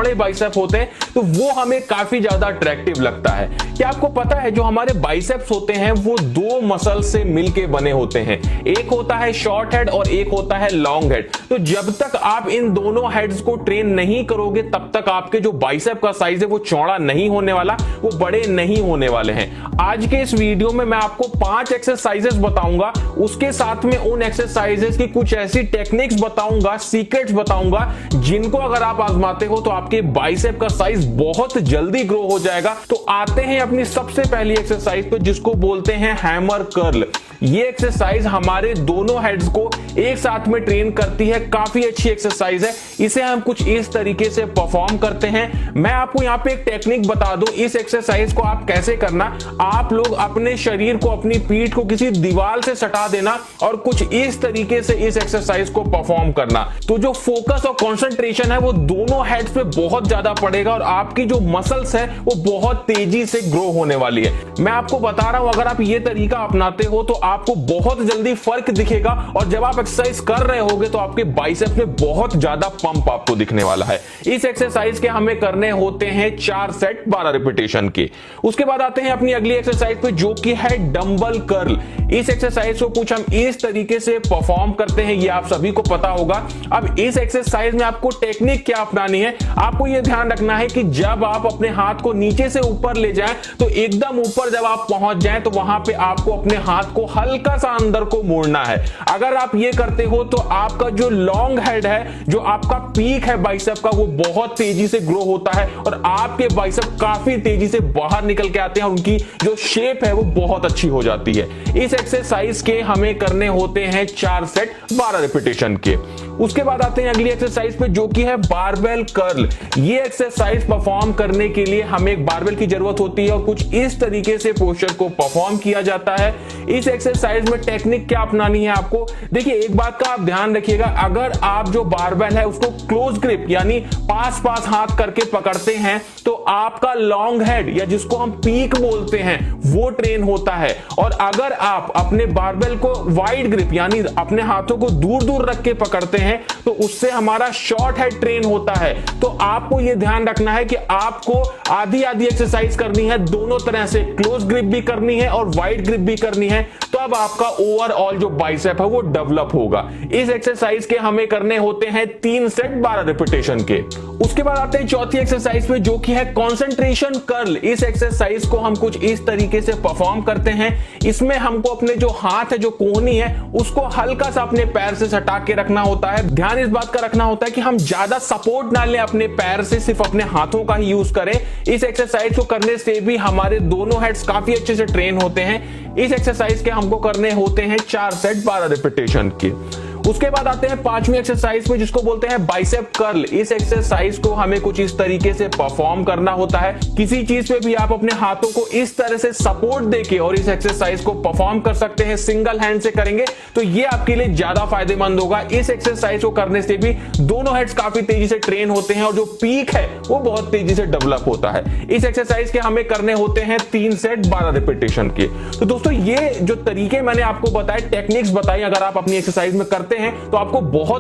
बड़े बाइसेप होते हैं तो वो हमें काफी ज्यादा अट्रैक्टिव लगता है। क्या आपको पता है जो हमारे बाइसेप्स होते हैं वो दो मसल से मिलके बने होते हैं, एक होता है शॉर्ट हेड और एक होता है लॉन्ग हेड। तो जब तक आप इन दोनों हेड्स को ट्रेन नहीं करोगे तब तक आपके जो बाइसेप का साइज है वो चौड़ा नहीं होने वाला, वो बड़े नहीं होने वाले हैं। आज के इस वीडियो में मैं आपको 5 एक्सरसाइजेस बताऊंगा, उसके साथ में उन एक्सरसाइजेस की कुछ ऐसी टेक्निक्स बताऊंगा, सीक्रेट्स बताऊंगा जिनको अगर आप आजमाते हो तो आपके बाइसेप का साइज बहुत जल्दी ग्रो हो जाएगा। तो आते हैं अपनी सबसे पहली एक्सरसाइज पे जिसको बोलते हैं हैमर कर्ल। ये एक्सरसाइज हमारे दोनों हेड्स को एक साथ में ट्रेन करती है, काफी अच्छी एक्सरसाइज है। इसे हम कुछ इस तरीके से परफॉर्म करते हैं। मैं आपको यहाँ पे एक टेक्निक बता दूं, इस एक्सरसाइज को आप कैसे करना। आप लोग अपने शरीर को, अपनी पीठ को किसी दीवार से सटा देना और कुछ इस तरीके से इस एक्सरसाइज को परफॉर्म करना। तो जो फोकस और कंसंट्रेशन है वो दोनों हेड्स पे बहुत ज्यादा पड़ेगा और आपकी जो मसल्स है वो बहुत तेजी से ग्रो होने वाली है। मैं आपको बता रहा हूं, अगर आप ये तरीका अपनाते हो तो आपको बहुत जल्दी फर्क दिखेगा और जब आप एक्सरसाइज कर रहे होगे तो आपके बाइसेप्स में बहुत ज्यादा पंप आपको दिखने वाला है। इस एक्सरसाइज के हमें करने होते हैं 4 सेट 12 रिपीटेशन के। उसके बाद आते हैं अपनी अगली एक्सरसाइज पे जो कि है डंबल कर्ल। इस एक्सरसाइज को कुछ हम इस तरीके से परफॉर्म करते हैं, ये आप सभी को पता होगा। अब इस एक्सरसाइज में आपको टेक्निक क्या अपनानी है, आपको यह ध्यान रखना है कि जब आप अपने हाथ को नीचे से ऊपर ले जाएं तो एकदम ऊपर जब आप पहुंच जाएं तो वहां पे आपको अपने हाथ को हल्का सा अंदर को मोड़ना है। अगर आप ये करते हो तो आपका जो लॉन्ग हेड है, जो आपका पीक है बाइसेप का, वो बहुत तेजी से ग्रो होता है और आपके बाइसेप काफी तेजी से बाहर निकल के आते हैं और उनकी जो शेप है वो बहुत अच्छी हो जाती है। इस एक्सरसाइज के हमें करने होते हैं 4 सेट 12 रिपीटेशन के। उसके बाद आते हैं अगली एक्सरसाइज पे जो कि है बारबेल कर्ल। ये एक्सरसाइज परफॉर्म करने के लिए हमें एक बारबेल की जरूरत होती है और कुछ इस तरीके से पोस्चर को परफॉर्म किया जाता है। इस एक्सरसाइज में टेक्निक क्या अपनानी है आपको, देखिए एक बात का आप ध्यान रखिएगा, अगर आप जो बारबेल है उसको क्लोज ग्रिप यानी पास पास हाथ करके पकड़ते हैं तो आपका लॉन्ग हेड या जिसको हम पीक बोलते हैं वो ट्रेन होता है। और अगर आप अपने बारबेल को वाइड ग्रिप यानी अपने हाथों को दूर दूर रख के पकड़ते हैं तो उससे हमारा शॉर्ट हेड ट्रेन होता है। तो आपको यह ध्यान रखना है कि आपको आधी आधी एक्सरसाइज करनी है, दोनों तरह से क्लोज ग्रिप भी करनी है और वाइड ग्रिप भी करनी है, तब आपका ओवरऑल जो बाइसेप है वो डेवलप होगा। इस एक्सरसाइज के हमें करने होते हैं 3 सेट 12 रिपीटेशन के। उसके बाद आते हैं चौथी एक्सरसाइज पे जो कि है कंसंट्रेशन कर्ल। इस एक्सरसाइज को हम कुछ इस तरीके से परफॉर्म करते हैं। इसमें हमको अपने जो हाथ है, जो कोहनी है, उसको हल्का सा अपने पैर से सटा के रखना होता है। ध्यान इस बात का रखना होता है कि हम ज्यादा सपोर्ट ना लें अपने पैर से, सिर्फ अपने हाथों का ही यूज करें। इस एक्सरसाइज को करने से भी हमारे दोनों हेड्स काफी अच्छे से ट्रेन होते हैं। इस एक्सरसाइज के हमको करने होते हैं 4 सेट 12 रिपीटेशन के। उसके बाद आते हैं 5वीं एक्सरसाइज में जिसको बोलते हैं बाइसेप कर्ल। इस एक्सरसाइज को हमें कुछ इस तरीके से परफॉर्म करना होता है। किसी चीज पे भी आप अपने हाथों को इस तरह से सपोर्ट देके और इस एक्सरसाइज को परफॉर्म कर सकते हैं। सिंगल हैंड से करेंगे तो ये आपके लिए ज्यादा फायदेमंद होगा। इस एक्सरसाइज को करने से भी दोनों हेड्स काफी तेजी से ट्रेन होते हैं और जो पीक है वो बहुत तेजी से डेवलप होता है। इस एक्सरसाइज के हमें करने होते हैं 3 सेट 12 रिपीटेशन के। तो दोस्तों ये जो तरीके मैंने आपको बताए, टेक्निक्स बताई, अगर आप अपनी एक्सरसाइज में करते हैं तो आपको बहुत